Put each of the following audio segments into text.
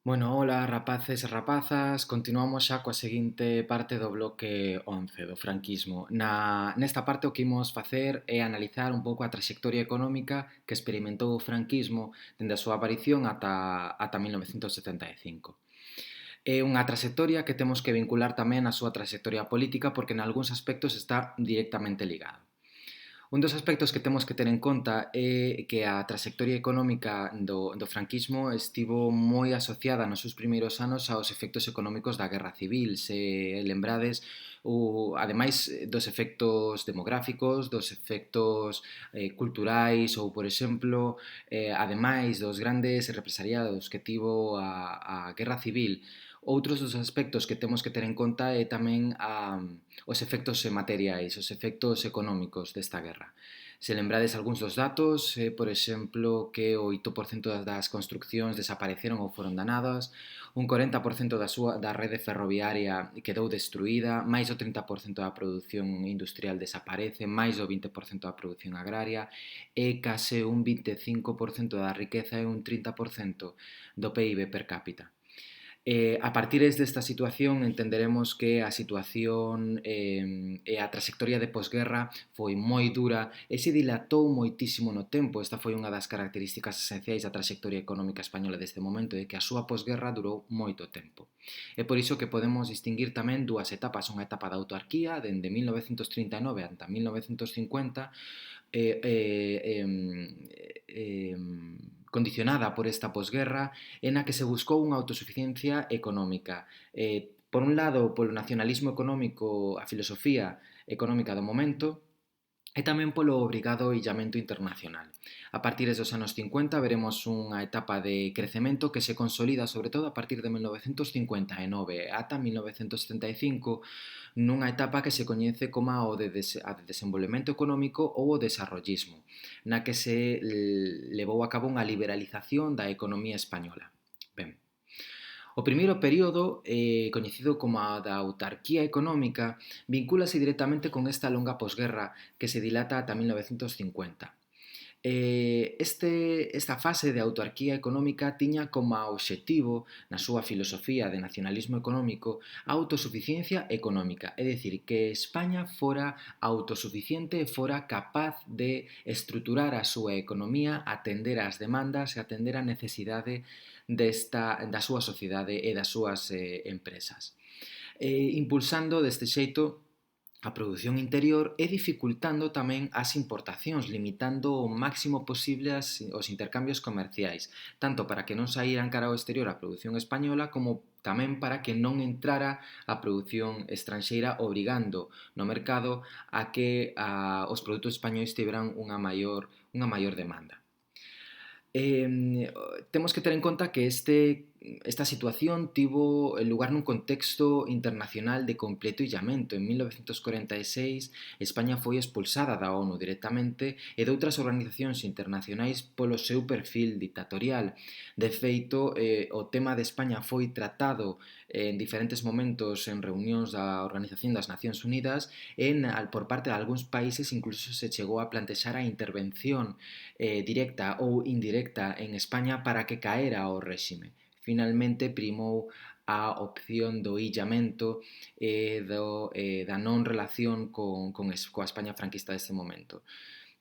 Bueno, hola rapaces e rapazas, continuamos xa coa seguinte parte do bloque 11 do franquismo. Nesta parte o que imos facer é analizar un pouco a traxectoria económica que experimentou o franquismo dende a súa aparición ata 1975. É unha traxectoria que temos que vincular tamén á súa traxectoria política porque en algúns aspectos está directamente ligado. Un dos aspectos que temos que ter en conta é que a traxectoria económica do franquismo estivo moi asociada nos seus primeiros anos aos efectos económicos da Guerra Civil. Se lembrades, ademais dos efectos demográficos, dos efectos culturais ou, por exemplo, ademais dos grandes represaliados que tivo a Guerra Civil, outros dos aspectos que temos que ter en conta é tamén os efectos materiais, os efectos económicos desta guerra. Se lembrades algúns dos datos, por exemplo, que o 8% das construccións desapareceron ou foron danadas, un 40% da rede ferroviaria quedou destruída, máis do 30% da produción industrial desaparece, máis do 20% da produción agraria e case un 25% da riqueza e un 30% do PIB per cápita. A partir desta situación entenderemos que a situación e a trayectoria de posguerra foi moi dura e se dilatou moitísimo no tempo. Esta foi unha das características esenciais da trayectoria económica española deste momento, é que a súa posguerra durou moito tempo. É por iso que podemos distinguir tamén dúas etapas, unha etapa da autarquía dende 1939 ata 1950 eh, eh, eh, condicionada por esta posguerra en a que se buscou unha autosuficiencia económica. Por un lado, polo nacionalismo económico, a filosofía económica do momento, e tamén polo obrigado illamento internacional. A partir dos anos 50 veremos unha etapa de crecemento que se consolida sobre todo a partir de 1959 ata 1975 nunha etapa que se coñece como a de desenvolvemento económico ou o desarrollismo, na que se levou a cabo unha liberalización da economía española. Ben, o primeiro período, coñecido como a da autarquía económica, vincúlase directamente con esta longa posguerra que se dilata ata 1950. Esta fase de autarquía económica tiña como obxectivo, na súa filosofía de nacionalismo económico, a autosuficiencia económica, é dicir, que España fora autosuficiente e fora capaz de estruturar a súa economía, atender ás demandas e atender a necesidade da súa sociedade e das súas empresas. Impulsando deste xeito a produción interior e dificultando tamén as importacións, limitando o máximo posible os intercambios comerciais, tanto para que non saíran cara ao exterior a produción española como tamén para que non entrara a produción estranxeira, obrigando no mercado a que os produtos españois tiveran unha maior demanda. Temos que ter en conta que esta situación tivo lugar nun contexto internacional de completo illamento. En 1946 España foi expulsada da ONU directamente e de outras organizacións internacionais polo seu perfil dictatorial. De feito, o tema de España foi tratado en diferentes momentos en reunións da Organización das Nacións Unidas e por parte de algúns países incluso se chegou a plantexar a intervención directa ou indirecta en España para que caera o réxime. Finalmente primou a opción do illamento e da non relación coa España franquista deste momento.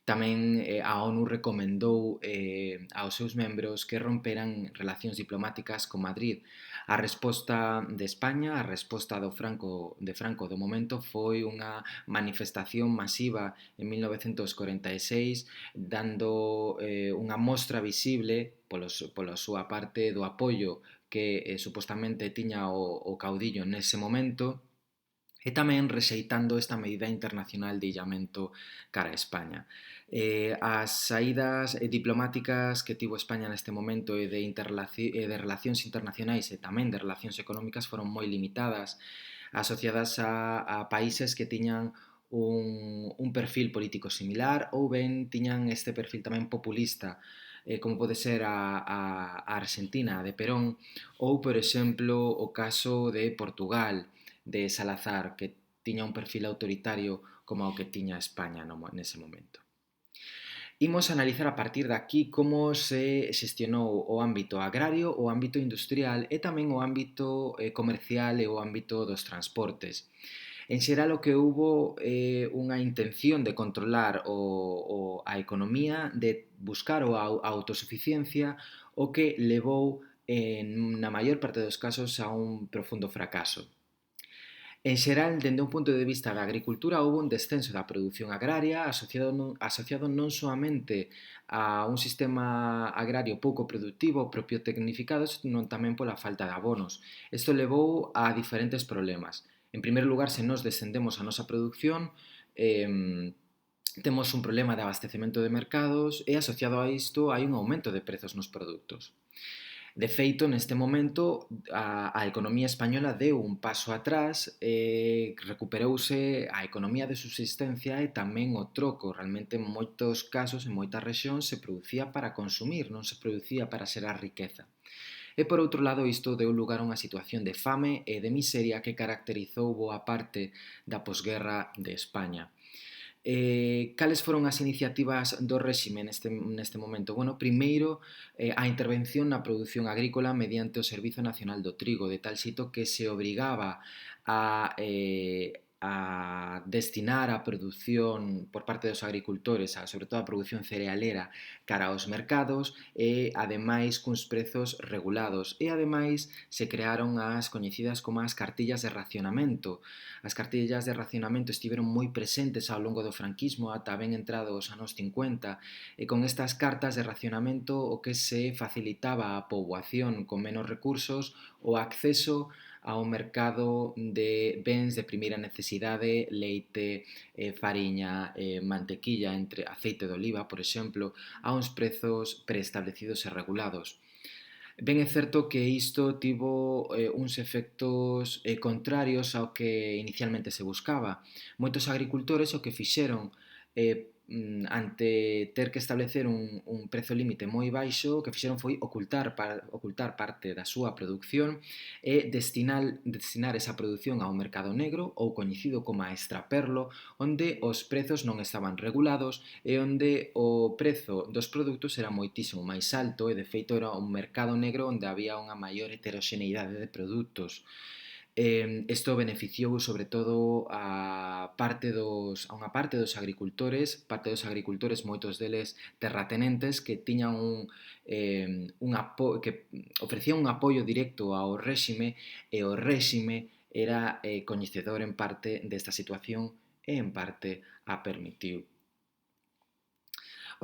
Tamén a ONU recomendou aos seus membros que romperan relacións diplomáticas con Madrid. A resposta de España, a resposta de Franco do momento foi unha manifestación masiva en 1946 dando unha mostra visible pola súa parte do apoio que supostamente tiña o caudillo nese momento e tamén rexeitando esta medida internacional de illamento cara a España. As saídas diplomáticas que tivo España neste momento e de relacións internacionais e tamén de relacións económicas foron moi limitadas, asociadas a países que tiñan un perfil político similar ou ben tiñan este perfil tamén populista, como pode ser a Argentina de Perón ou, por exemplo, o caso de Portugal, de Salazar, que tiña un perfil autoritario como o que tiña España nese momento. Imos analizar a partir de aquí como se xestionou o ámbito agrario, o ámbito industrial e tamén o ámbito comercial e o ámbito dos transportes. En xeral o que hubo unha intención de controlar a economía, de buscar a autosuficiencia, o que levou na maior parte dos casos a un profundo fracaso. En xeral, dende un punto de vista da agricultura, houve un descenso da produción agraria asociado non soamente a un sistema agrario pouco productivo, propio tecnificado, senón tamén pola falta de abonos. Isto levou a diferentes problemas. En primeiro lugar, se nos descendemos a nosa produción, temos un problema de abastecemento de mercados e asociado a isto hai un aumento de prezos nos produtos. De feito, neste momento, a economía española deu un paso atrás e recuperouse a economía de subsistencia e tamén o troco. Realmente, en moitos casos, en moitas rexións, se producía para consumir, non se producía para xerar riqueza. E, por outro lado, isto deu lugar a unha situación de fame e de miseria que caracterizou boa parte da posguerra de España. Cales foron as iniciativas do réxime neste momento? Bueno, primeiro, a intervención na produción agrícola mediante o Servizo Nacional do Trigo, de tal xeito que se obrigaba a destinar a produción por parte dos agricultores, sobre todo a produción cerealera, cara aos mercados e, ademais, cuns prezos regulados. E, ademais, se crearon as coñecidas como as cartillas de racionamento. As cartillas de racionamento estiveron moi presentes ao longo do franquismo ata ben entrado os anos 50 e con estas cartas de racionamento o que se facilitaba á poboación con menos recursos o acceso ao mercado de bens de primeira necesidade, leite, fariña, mantequilla, entre aceite de oliva, por exemplo, a uns prezos preestablecidos e regulados. Ben é certo que isto tivo uns efectos contrarios ao que inicialmente se buscaba. Moitos agricultores o que fixeron ante ter que establecer un prezo límite moi baixo, o que fixeron foi ocultar parte da súa produción e destinar esa produción ao mercado negro, ou coñecido como a extraperlo, onde os prezos non estaban regulados e onde o prezo dos produtos era moitísimo máis alto e, de feito, era un mercado negro onde había unha maior heteroxeneidade de produtos. Isto beneficiou sobre todo a unha parte dos agricultores, moitos deles terratenentes, que tiñan que ofrecían un apoio directo ao réxime, e o réxime era coñecedor en parte desta situación e en parte a permitiu.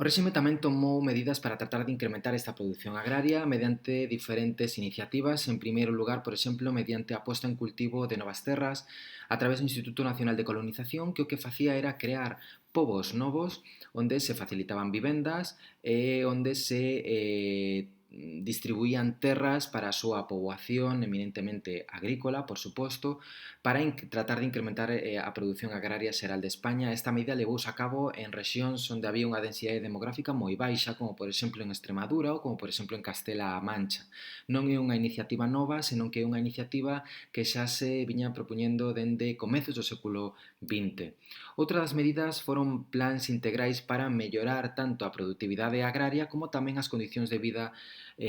O réxime tamén tomou medidas para tratar de incrementar esta produción agraria mediante diferentes iniciativas. En primeiro lugar, por exemplo, mediante a posta en cultivo de novas terras a través do Instituto Nacional de Colonización, que o que facía era crear povos novos onde se facilitaban vivendas e onde se distribuían terras para a súa poboación eminentemente agrícola, por suposto, para tratar de incrementar a produción agraria xeral de España. Esta medida levouse a cabo en rexións onde había unha densidade demográfica moi baixa, como por exemplo en Extremadura ou como por exemplo en Castela-A Mancha. Non é unha iniciativa nova, senón que é unha iniciativa que xa se viña propoñendo dende comezos do século XX. Outra das medidas foron plans integrais para mellorar tanto a productividade agraria como tamén as condicións de vida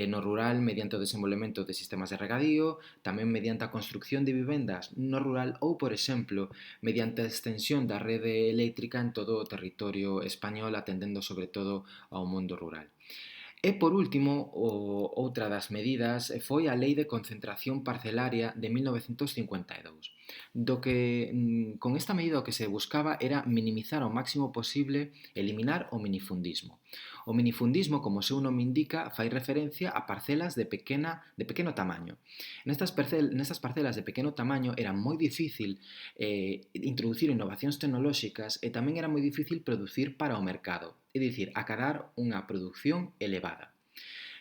no rural mediante o desenvolvemento de sistemas de regadío, tamén mediante a construcción de vivendas no rural ou, por exemplo, mediante a extensión da rede eléctrica en todo o territorio español, atendendo sobre todo ao mundo rural. E, por último, outra das medidas foi a Lei de Concentración Parcelaria de 1952, do que con esta medida o que se buscaba era minimizar ao máximo posible, eliminar o minifundismo. O minifundismo, como o seu nome indica, fai referencia a parcelas de pequeno tamaño. Nestas parcelas de pequeno tamaño era moi difícil introducir innovacións tecnolóxicas e tamén era moi difícil producir para o mercado, é dicir, acadar unha produción elevada.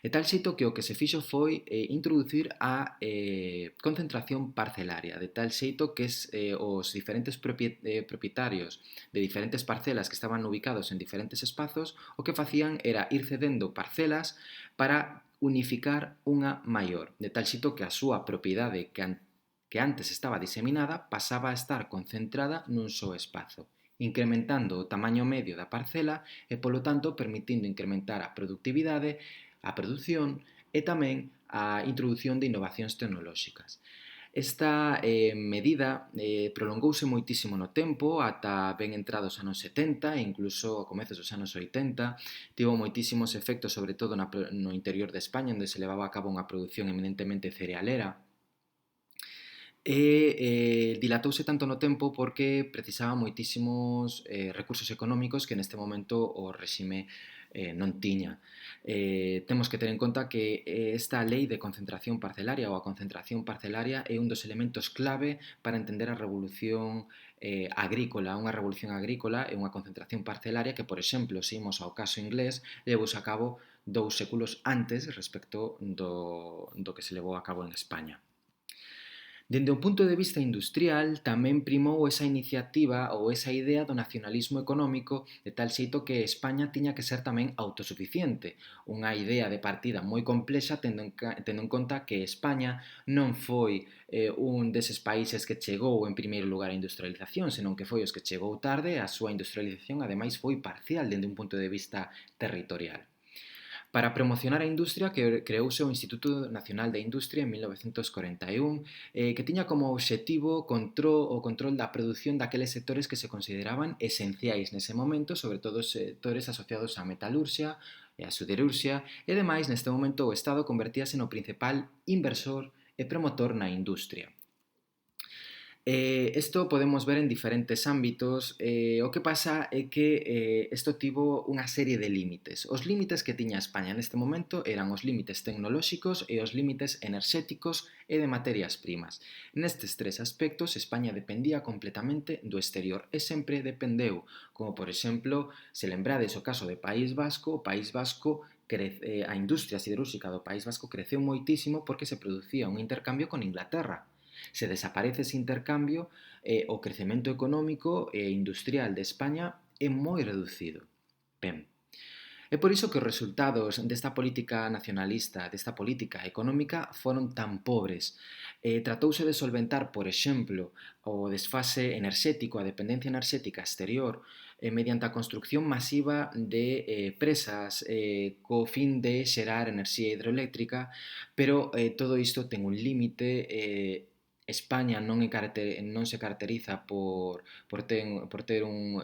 De tal xeito que o que se fixo foi introducir a concentración parcelaria, de tal xeito que os diferentes propietarios de diferentes parcelas que estaban ubicados en diferentes espazos o que facían era ir cedendo parcelas para unificar unha maior, de tal xeito que a súa propiedade que antes estaba diseminada pasaba a estar concentrada nun só espazo. incrementando o tamaño medio da parcela e, polo tanto, permitindo incrementar a productividade, a produción e tamén a introdución de innovacións tecnolóxicas. Esta medida prolongouse moitísimo no tempo, ata ben entrados anos 70 e incluso a comezos dos anos 80. Tivo moitísimos efectos, sobre todo no interior de España, onde se levaba a cabo unha produción eminentemente cerealera, dilatouse tanto no tempo porque precisaba moitísimos recursos económicos que neste momento o réxime non tiña. Temos que ter en conta que esta lei de concentración parcelaria ou a concentración parcelaria é un dos elementos clave para entender a revolución agrícola. Unha revolución agrícola é unha concentración parcelaria que, por exemplo, se imos ao caso inglés, levouse a cabo 2 séculos antes respecto do que se levou a cabo en España. Dende o punto de vista industrial, tamén primou esa iniciativa ou esa idea do nacionalismo económico de tal xeito que España tiña que ser tamén autosuficiente, unha idea de partida moi complexa tendo en conta que España non foi un deses países que chegou en primeiro lugar á industrialización, senón que foi os que chegou tarde e a súa industrialización ademais foi parcial dende un punto de vista territorial. Para promocionar a industria creouse o Instituto Nacional da Industria en 1941, que tiña como obxectivo o control da produción daqueles sectores que se consideraban esenciais nese momento, sobre todo os sectores asociados á metalurxia e á siderurxia, e demais neste momento o Estado convertíase no principal inversor e promotor na industria. Isto podemos ver en diferentes ámbitos. O que pasa é que isto tivo unha serie de límites. Os límites que tiña España neste momento eran os límites tecnolóxicos e os límites enerxéticos e de materias primas. Nestes tres aspectos, España dependía completamente do exterior e sempre dependeu, como por exemplo, se lembrades o caso de País Vasco, a industria siderúrxica do País Vasco creceu moitísimo porque se producía un intercambio con Inglaterra. Se desaparece ese intercambio, o crecemento económico e industrial de España é moi reducido. Ben, é por iso que os resultados desta política nacionalista, desta política económica, foron tan pobres. Tratouse de solventar, por exemplo, o desfase enerxético, a dependencia enerxética exterior, mediante a construcción masiva de presas co fin de xerar enerxía hidroeléctrica, pero todo isto ten un límite. España non se caracteriza por ter un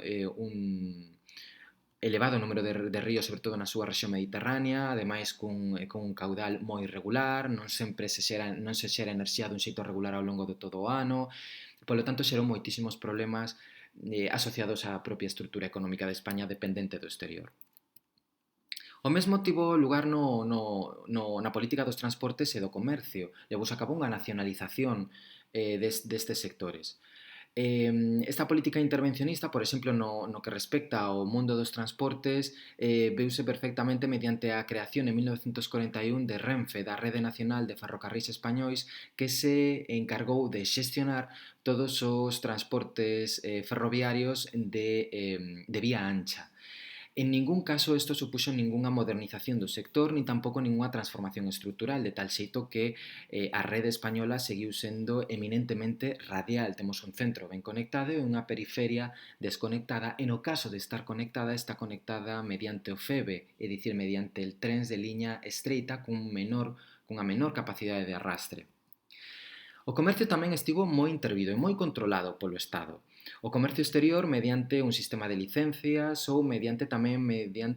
elevado número de ríos, sobre todo na súa rexión mediterránea, ademais con un caudal moi irregular, non se xera enerxía dun xeito regular ao longo de todo o ano, polo tanto xerou moitísimos problemas asociados á propia estrutura económica de España dependente do exterior. O mesmo tivo lugar na política dos transportes e do comercio. Levouse a cabo unha nacionalización destes sectores. Esta política intervencionista, por exemplo, no que respecta ao mundo dos transportes, veuse perfectamente mediante a creación en 1941 de Renfe, da Rede Nacional de Ferrocarrís Españois, que se encargou de xestionar todos os transportes ferroviarios de vía ancha. En ningún caso isto supuxo ningunha modernización do sector, ni tampouco ningunha transformación estrutural, de tal xeito que a rede española seguiu sendo eminentemente radial. Temos un centro ben conectado e unha periferia desconectada, e no caso de estar conectada, está conectada mediante o FEBE, é dicir, mediante el trens de liña estreita cunha menor capacidade de arrastre. O comercio tamén estivo moi intervido e moi controlado polo Estado. O comercio exterior mediante un sistema de licencias ou mediante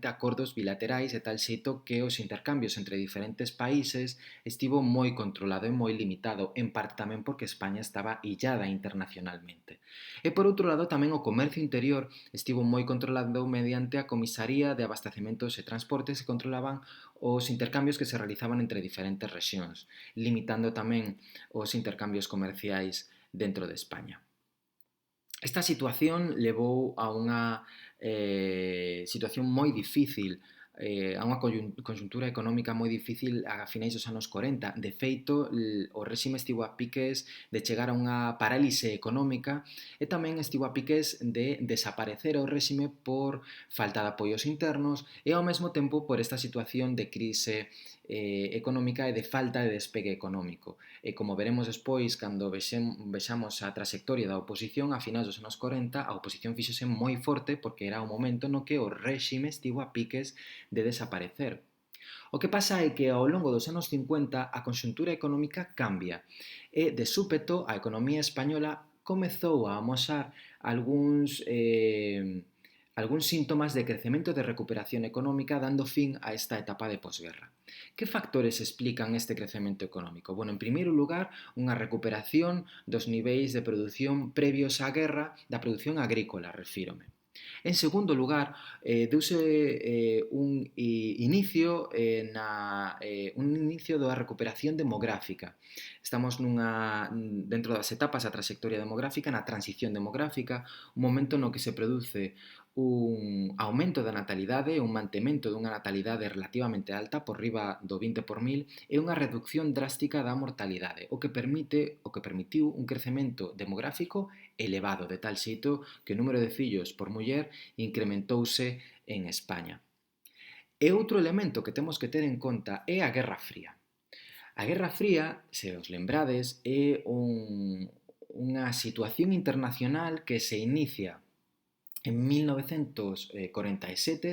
acordos bilaterais de tal xeito que os intercambios entre diferentes países estivo moi controlado e moi limitado, en parte tamén porque España estaba illada internacionalmente. E por outro lado tamén o comercio interior estivo moi controlado mediante a Comisaría de Abastecementos e Transportes que controlaban os intercambios que se realizaban entre diferentes rexións, limitando tamén os intercambios comerciais dentro de España. Esta situación levou a unha situación moi difícil, a unha conxuntura económica moi difícil a finais dos anos 40. De feito, o réxime estivo a piques de chegar a unha parálise económica e tamén estivo a piques de desaparecer o réxime por falta de apoios internos e ao mesmo tempo por esta situación de crise económica e de falta de despegue económico. E como veremos despois, cando vexamos a trayectoria da oposición, a finais dos anos 40, a oposición fíxose moi forte porque era o momento no que o réxime estivo a piques de desaparecer. O que pasa é que ao longo dos anos 50 a conxuntura económica cambia e, de súpeto, a economía española comezou a amosar algúns síntomas de crecemento e de recuperación económica dando fin a esta etapa de posguerra. Que factores explican este crecemento económico? Bueno, en primeiro lugar, unha recuperación dos niveis de produción previos á guerra da produción agrícola, refírome. En segundo lugar, deuse un inicio da recuperación demográfica. Estamos dentro das etapas da trayectoria demográfica, na transición demográfica, un momento no que se produce un aumento da natalidade, un mantemento dunha natalidade relativamente alta, por riba do 20 por mil, e unha reducción drástica da mortalidade, o que permitiu un crecemento demográfico elevado, de tal xeito que o número de fillos por muller incrementouse en España. E outro elemento que temos que ter en conta é a Guerra Fría. A Guerra Fría, se os lembrades, é unha situación internacional que se inicia en 1947,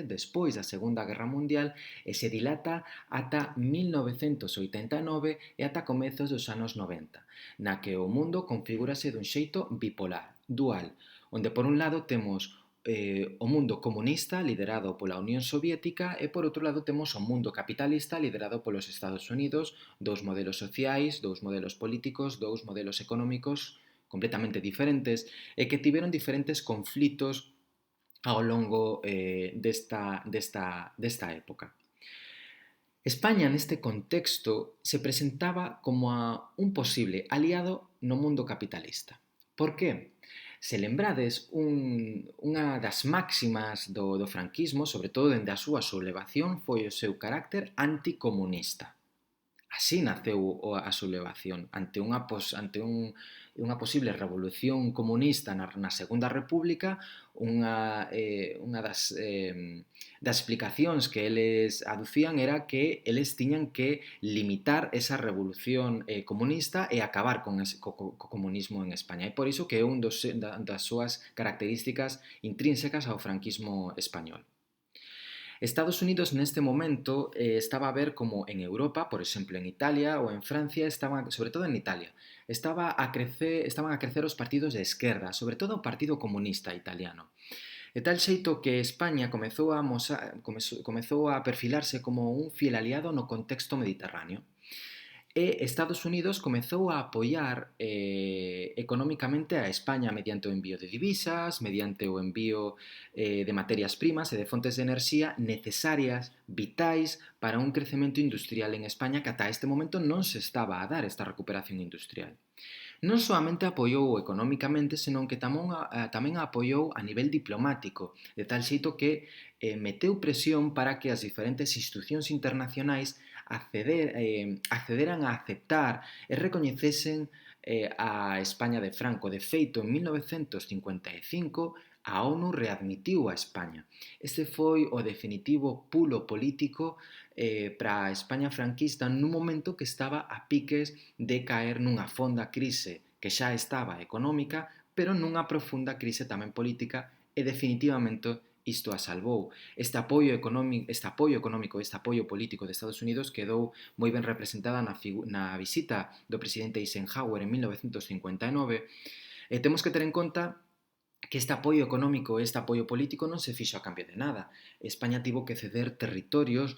despois da Segunda Guerra Mundial, e se dilata ata 1989 e ata comezos dos anos 90, na que o mundo configúrase dun xeito bipolar, dual, onde por un lado temos o mundo comunista liderado pola Unión Soviética e por outro lado temos o mundo capitalista liderado polos Estados Unidos, dous modelos sociais, dous modelos políticos, dous modelos económicos completamente diferentes e que tiveron diferentes conflitos ao longo desta época. España, neste contexto, se presentaba como un posible aliado no mundo capitalista. Por que? Se lembrades, unha das máximas do franquismo, sobre todo dende a súa sublevación, foi o seu carácter anticomunista. Así naceu a sublevación ante unha posible revolución comunista na Segunda República. Unha das explicacións que eles aducían era que eles tiñan que limitar esa revolución comunista e acabar co comunismo en España. E por iso que é un das súas características intrínsecas ao franquismo español. Estados Unidos neste momento estaba a ver como en Europa, por exemplo en Italia ou en Francia, sobre todo en Italia, estaban a crecer os partidos de esquerda, sobre todo o Partido Comunista Italiano. De tal xeito que España comezou a perfilarse como un fiel aliado no contexto mediterráneo. E Estados Unidos comezou a apoiar económicamente a España mediante o envío de divisas, mediante o envío de materias primas e de fontes de enerxía necesarias, vitais, para un crecemento industrial en España que ata este momento non se estaba a dar esta recuperación industrial. Non soamente apoiou económicamente, senón que tamén a apoiou a nivel diplomático, de tal xeito que meteu presión para que as diferentes institucións internacionais accederan a aceptar e recoñecesen a España de Franco. De feito, en 1955 a ONU readmitiu a España. Este foi o definitivo pulo político para a España franquista nun momento que estaba a piques de caer nunha fonda crise que xa estaba económica, pero nunha profunda crise tamén política, e definitivamente isto a salvou. Este apoio económico, este apoio político de Estados Unidos quedou moi ben representada na visita do presidente Eisenhower en 1959. Temos que ter en conta que este apoio económico e este apoio político non se fixo a cambio de nada. España tivo que ceder territorios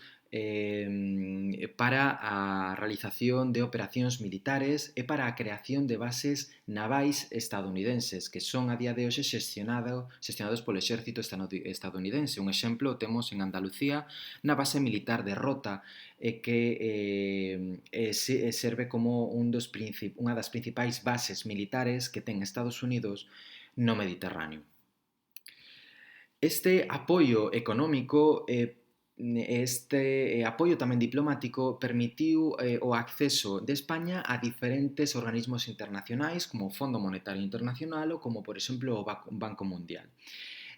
para a realización de operacións militares e para a creación de bases navais estadounidenses que son a día de hoxe xestionados polo exército estadounidense. Un exemplo temos en Andalucía na base militar de Rota que serve como unha das principais bases militares que ten Estados Unidos no Mediterráneo. Este apoio económico este apoio tamén diplomático permitiu o acceso de España a diferentes organismos internacionais como o Fondo Monetario Internacional ou como, por exemplo, o Banco Mundial.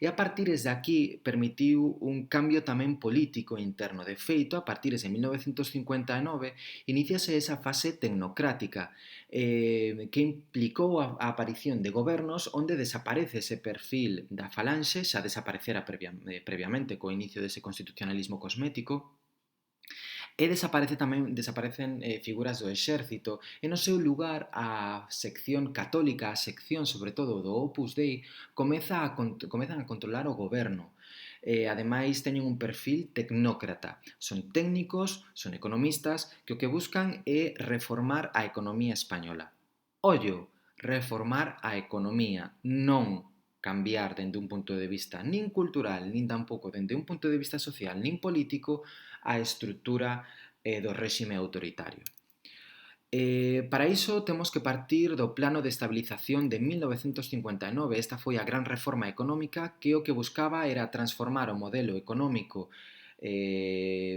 E a partir de aquí permitiu un cambio tamén político interno. De feito, a partir de 1959, iníciase esa fase tecnocrática que implicou a aparición de gobernos onde desaparece ese perfil da falanxe, xa desaparecera previamente co inicio dese constitucionalismo cosmético, e desaparecen figuras do exército e no seu lugar a sección católica, a sección sobre todo do Opus Dei comezan a controlar o goberno. Ademais teñen un perfil tecnócrata, son técnicos, son economistas que o que buscan é reformar a economía española. Ollo, reformar a economía, non cambiar dende un punto de vista nin cultural, nin tampouco dende un punto de vista social, nin político, a estrutura do réxime autoritario. Para iso temos que partir do Plano de Estabilización de 1959. Esta foi a gran reforma económica que o que buscaba era transformar o modelo económico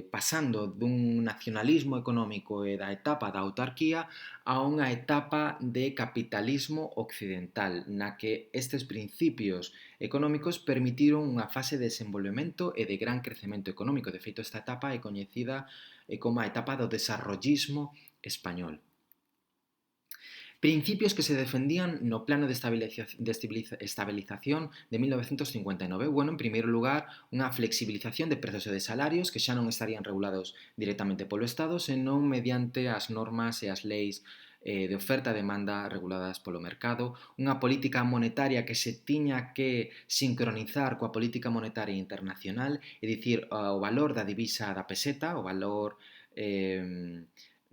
pasando dun nacionalismo económico e da etapa da autarquía a unha etapa de capitalismo occidental, na que estes principios económicos permitiron unha fase de desenvolvemento e de gran crecemento económico. De feito, esta etapa é coñecida como a etapa do desarrollismo español. Principios que se defendían no Plano de Estabilización de 1959. Bueno, en primeiro lugar, unha flexibilización de prezos e de salarios que xa non estarían regulados directamente polo Estado, senón mediante as normas e as leis de oferta e demanda reguladas polo mercado, unha política monetaria que se tiña que sincronizar coa política monetaria internacional, é dicir, o valor da divisa da peseta, o valor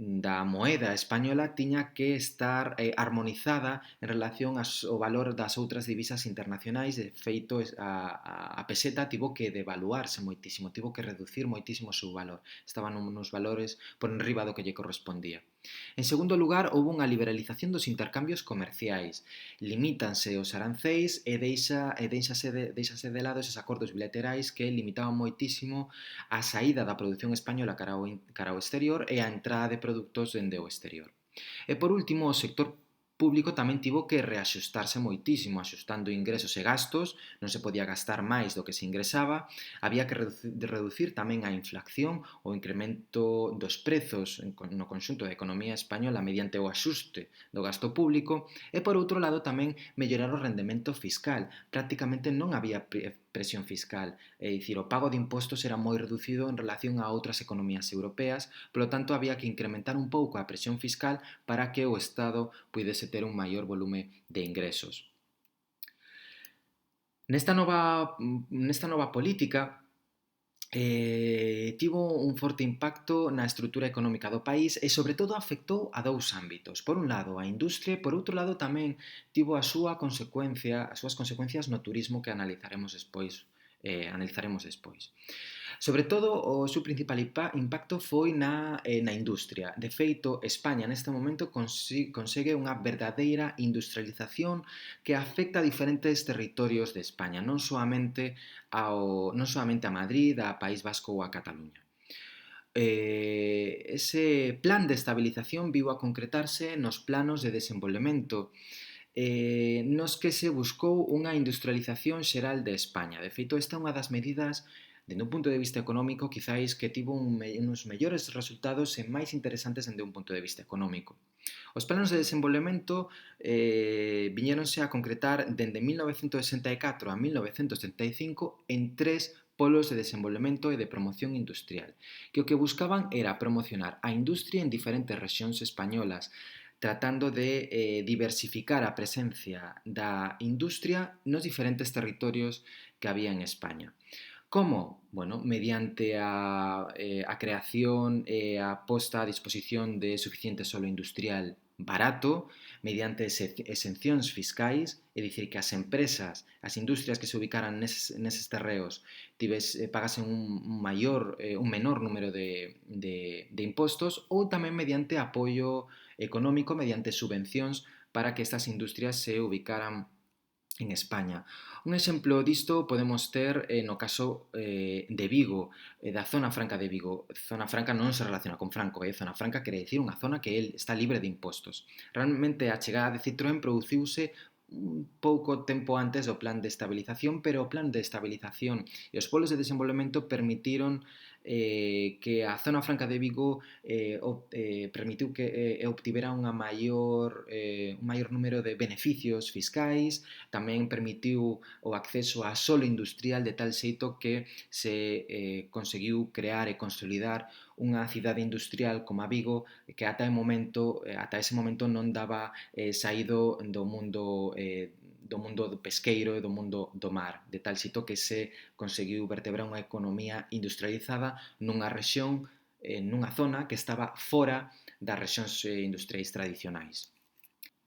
da moeda española tiña que estar armonizada en relación ao valor das outras divisas internacionais. De feito, a peseta tivo que devaluarse moitísimo, tivo que reducir moitísimo o seu valor. Estaban nos valores por enriba do que lle correspondía. En segundo lugar, houve unha liberalización dos intercambios comerciais. Limítanse os aranceis e deixase de lado eses acordos bilaterais que limitaban moitísimo a saída da produción española cara ao exterior e a entrada de produtos dende o exterior. E por último, o sector público tamén tivo que reaxustarse moitísimo, axustando ingresos e gastos, non se podía gastar máis do que se ingresaba, había que reducir tamén a inflación, o incremento dos prezos no conxunto da economía española mediante o axuste do gasto público, e por outro lado tamén mellorar o rendemento fiscal. Prácticamente non había presión fiscal, é dicir, o pago de impostos era moi reducido en relación a outras economías europeas, polo tanto había que incrementar un pouco a presión fiscal para que o Estado puidese ter un maior volume de ingresos. Nesta nova política tivo un forte impacto na estrutura económica do país e sobre todo afectou a dous ámbitos. Por un lado a industria e por outro lado tamén tivo as súas consecuencias no turismo que analizaremos despois. Sobre todo, o seu principal impacto foi na industria. De feito, España neste momento consegue unha verdadeira industrialización que afecta a diferentes territorios de España, non soamente a Madrid, a País Vasco ou a Cataluña. Ese plan de estabilización viu a concretarse nos planos de desenvolvemento nos que se buscou unha industrialización xeral de España. De feito, esta é unha das medidas dende un punto de vista económico, quizáis que tivo uns mellores resultados e máis interesantes dende un punto de vista económico. Os planos de desenvolvemento viñéronse a concretar dende 1964 a 1975 en 3 polos de desenvolvemento e de promoción industrial, que o que buscaban era promocionar a industria en diferentes rexións españolas, tratando de diversificar a presencia da industria nos diferentes territorios que había en España. Como? Bueno, mediante a creación e a posta a disposición de suficiente solo industrial barato, mediante exencións fiscais, é dicir, que as empresas, as industrias que se ubicaran neses terreos pagasen un menor número de impostos, ou tamén mediante apoio económico, mediante subvencións para que estas industrias se ubicaran en España. Un exemplo disto podemos ter no caso de Vigo, da zona franca de Vigo. Zona franca non se relaciona con Franco, zona franca quere dicir unha zona que está libre de impostos. Realmente a chegada de Citroën produciuse un pouco tempo antes do plan de estabilización, pero o plan de estabilización e os polos de desenvolvemento permitiron que a zona franca de Vigo permitiu que obtivera un maior número de beneficios fiscais, tamén permitiu o acceso a solo industrial de tal xeito que se conseguiu crear e consolidar unha cidade industrial como a Vigo que ata ese momento non daba saído do mundo do pesqueiro e do mundo do mar, de tal xito que se conseguiu vertebrar unha economía industrializada nunha rexión, nunha zona que estaba fora das rexións industriais tradicionais.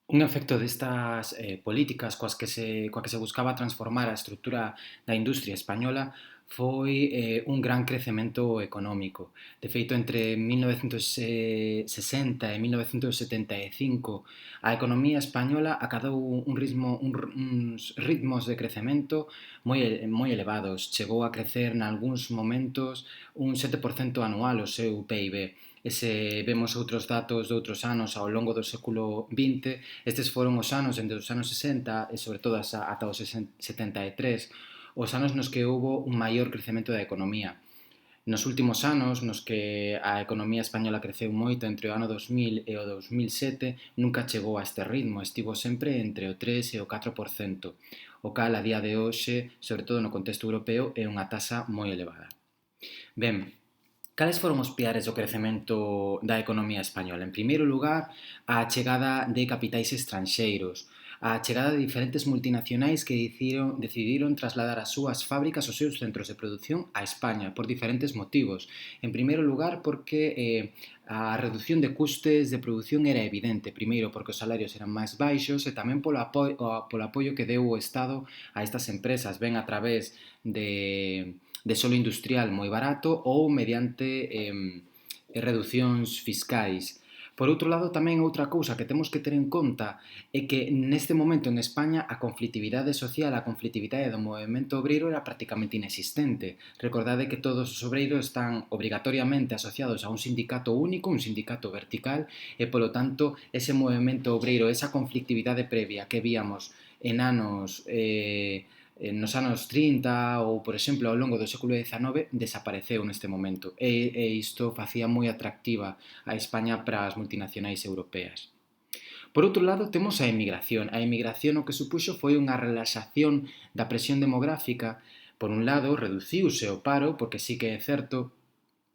Un efecto destas políticas coa que se buscaba transformar a estrutura da industria española foi un gran crecemento económico. De feito, entre 1960 e 1975 a economía española acadou uns ritmos de crecemento moi elevados. Chegou a crecer nalgúns momentos un 7% anual o seu PIB. E se vemos outros datos de outros anos ao longo do século XX, estes foron os anos entre os anos 60 e sobre todo ata os 73, os anos nos que houbo un maior crecemento da economía. Nos últimos anos, nos que a economía española creceu moito entre o ano 2000 e o 2007, nunca chegou a este ritmo, estivo sempre entre o 3 e o 4%, o cal a día de hoxe, sobre todo no contexto europeo, é unha taxa moi elevada. Ben, cales foron os piares do crecemento da economía española? En primeiro lugar, a chegada de capitais estranxeiros, a chegada de diferentes multinacionais que decidiron trasladar as súas fábricas, os seus centros de produción a España por diferentes motivos. En primeiro lugar, porque a reducción de custes de produción era evidente. Primeiro, porque os salarios eran máis baixos e tamén polo apoio que deu o Estado a estas empresas, ben a través de solo industrial moi barato ou mediante reducións fiscais. Por outro lado, tamén outra cousa que temos que ter en conta é que neste momento en España a conflitividade social, a conflitividade do movemento obreiro era prácticamente inexistente. Recordade que todos os obreiros están obrigatoriamente asociados a un sindicato único, un sindicato vertical, e polo tanto ese movemento obreiro, esa conflictividade previa que víamos nos anos 30 ou, por exemplo, ao longo do século XIX desapareceu neste momento e isto facía moi atractiva a España para as multinacionais europeas. Por outro lado, temos a emigración. A emigración o que supuxo foi unha relaxación da presión demográfica. Por un lado, reduciuse o paro, porque sí que é certo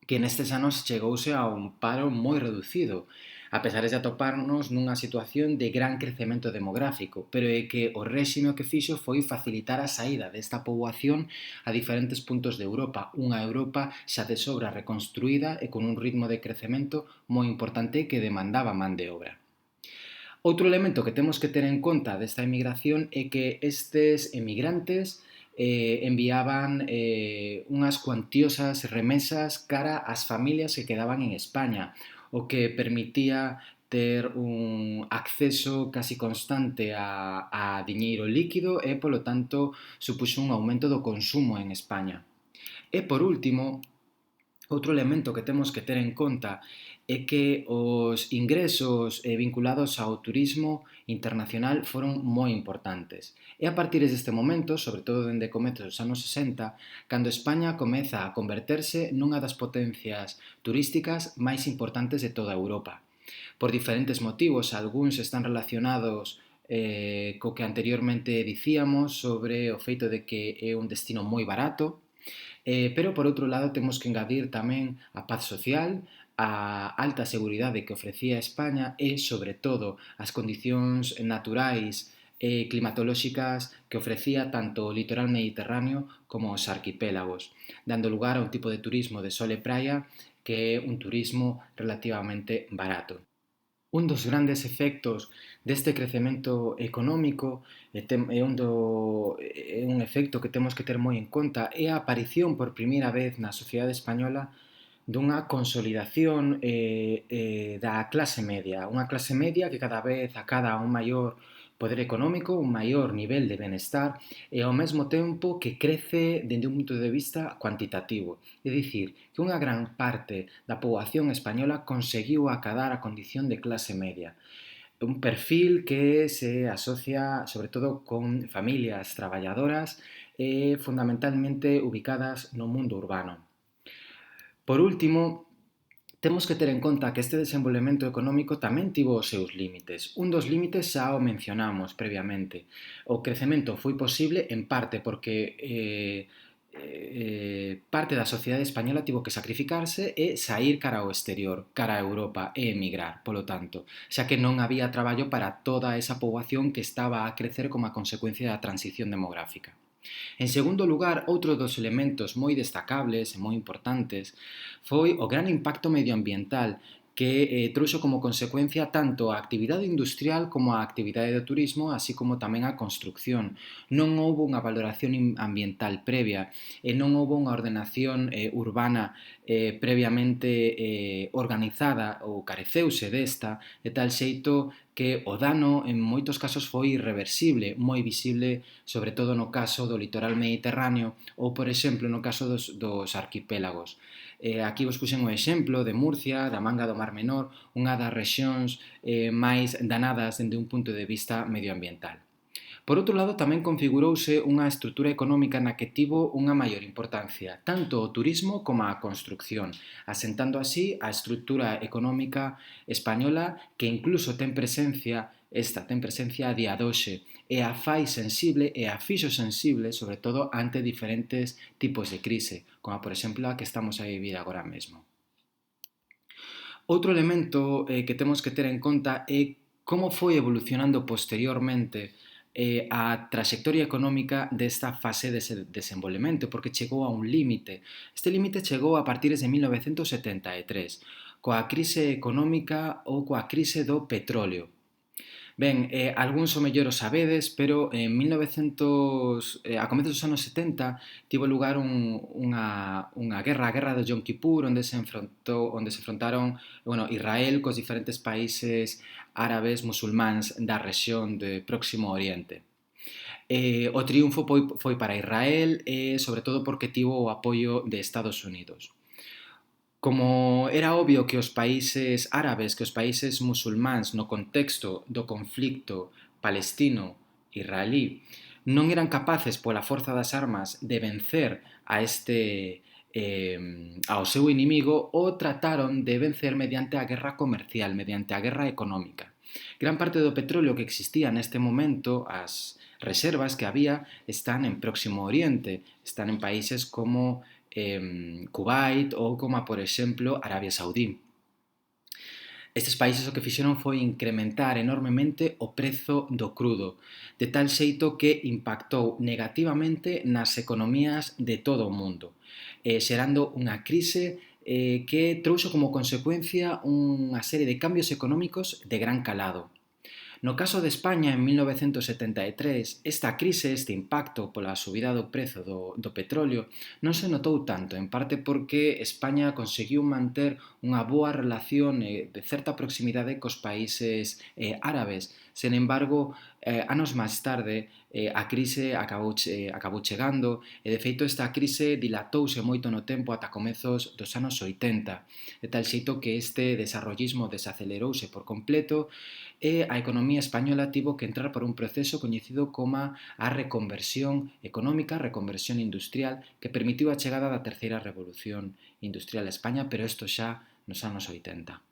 que nestes anos chegouse a un paro moi reducido, a pesar de atoparnos nunha situación de gran crecemento demográfico, pero é que o réxime o que fixo foi facilitar a saída desta poboación a diferentes puntos de Europa, unha Europa xa de sobra reconstruída e con un ritmo de crecemento moi importante que demandaba man de obra. Outro elemento que temos que ter en conta desta emigración é que estes emigrantes enviaban unhas cuantiosas remesas cara ás familias que quedaban en España, o que permitía ter un acceso casi constante a diñeiro líquido e, polo tanto, supuxo un aumento do consumo en España. E, por último, outro elemento que temos que ter en conta é que os ingresos vinculados ao turismo internacional foron moi importantes. E a partir deste momento, sobre todo dende comezos dos anos 60, cando España comeza a converterse nunha das potencias turísticas máis importantes de toda Europa. Por diferentes motivos, algúns están relacionados co que anteriormente dicíamos sobre o feito de que é un destino moi barato, pero por outro lado temos que engadir tamén a paz social, a alta seguridade que ofrecía España e, sobre todo, as condicións naturais e climatolóxicas que ofrecía tanto o litoral mediterráneo como os arquipélagos, dando lugar a un tipo de turismo de sol e praia que é un turismo relativamente barato. Un dos grandes efectos deste crecemento económico é un efecto que temos que ter moi en conta é a aparición por primeira vez na sociedade española dunha consolidación da clase media. Unha clase media que cada vez acada un maior poder económico, un maior nivel de benestar e ao mesmo tempo que crece dende un punto de vista cuantitativo. É dicir, que unha gran parte da poboación española conseguiu acadar a condición de clase media. un perfil que se asocia sobre todo con familias traballadoras fundamentalmente ubicadas no mundo urbano. Por último, temos que ter en conta que este desenvolvemento económico tamén tivo os seus límites. Un dos límites xa o mencionamos previamente. O crecemento foi posible en parte porque parte da sociedade española tivo que sacrificarse e saír cara ao exterior, cara a Europa e emigrar, polo tanto, xa que non había traballo para toda esa poboación que estaba a crecer como a consecuencia da transición demográfica. En segundo lugar, outro dos elementos moi destacables e moi importantes foi o gran impacto medioambiental que trouxo como consecuencia tanto a actividade industrial como a actividade do turismo, así como tamén a construcción. Non houbo unha valoración ambiental previa e non houbo unha ordenación urbana previamente organizada ou careceuse desta, de tal xeito que o dano en moitos casos foi irreversible, moi visible sobre todo no caso do litoral mediterráneo ou, por exemplo, no caso dos arquipélagos. Aquí vos puxen o exemplo de Murcia, da Manga do Mar Menor, unha das rexións máis danadas dende un punto de vista medioambiental. Por outro lado, tamén configurouse unha estrutura económica na que tivo unha maior importancia, tanto o turismo como a construcción, asentando así a estrutura económica española que incluso ten presencia a día de hoxe e a fai sensible e a fixo sensible, sobre todo ante diferentes tipos de crise, como por exemplo a que estamos a vivir agora mesmo. Outro elemento que temos que ter en conta é como foi evolucionando posteriormente a traxectoria económica desta fase de desenvolvemento, porque chegou a un límite. Este límite chegou a partir de 1973, coa crise económica ou coa crise do petróleo. Ben, algúns o mellor o sabedes, pero en 1900, a comezos dos anos 70 tivo lugar unha guerra, a guerra do Yom Kippur, onde se enfrontaron Israel cos diferentes países árabes musulmáns da rexión de Próximo Oriente. O triunfo foi para Israel, sobre todo porque tivo o apoio de Estados Unidos. Como era obvio que os países árabes, que os países musulmáns no contexto do conflicto palestino-israelí non eran capaces pola forza das armas de vencer ao seu inimigo, o trataron de vencer mediante a guerra comercial, mediante a guerra económica. Gran parte do petróleo que existía neste momento, as reservas que había, están en Próximo Oriente, están en países como Kuwait ou como, por exemplo, Arabia Saudí. Estes países o que fixeron foi incrementar enormemente o prezo do crudo, de tal xeito que impactou negativamente nas economías de todo o mundo, xerando unha crise que trouxo como consecuencia unha serie de cambios económicos de gran calado. No caso de España, en 1973, esta crise, este impacto pola subida do prezo do petróleo, non se notou tanto, en parte porque España conseguiu manter unha boa relación de certa proximidade cos países árabes. Sen embargo, anos máis tarde, a crise acabou chegando e, de feito, esta crise dilatouse moito no tempo ata comezos dos anos 80, de tal xeito que este desarrollismo desacelerouse por completo e a economía española tivo que entrar por un proceso coñecido como a reconversión económica, a reconversión industrial, que permitiu a chegada da terceira revolución industrial a España, pero isto xa nos anos 80.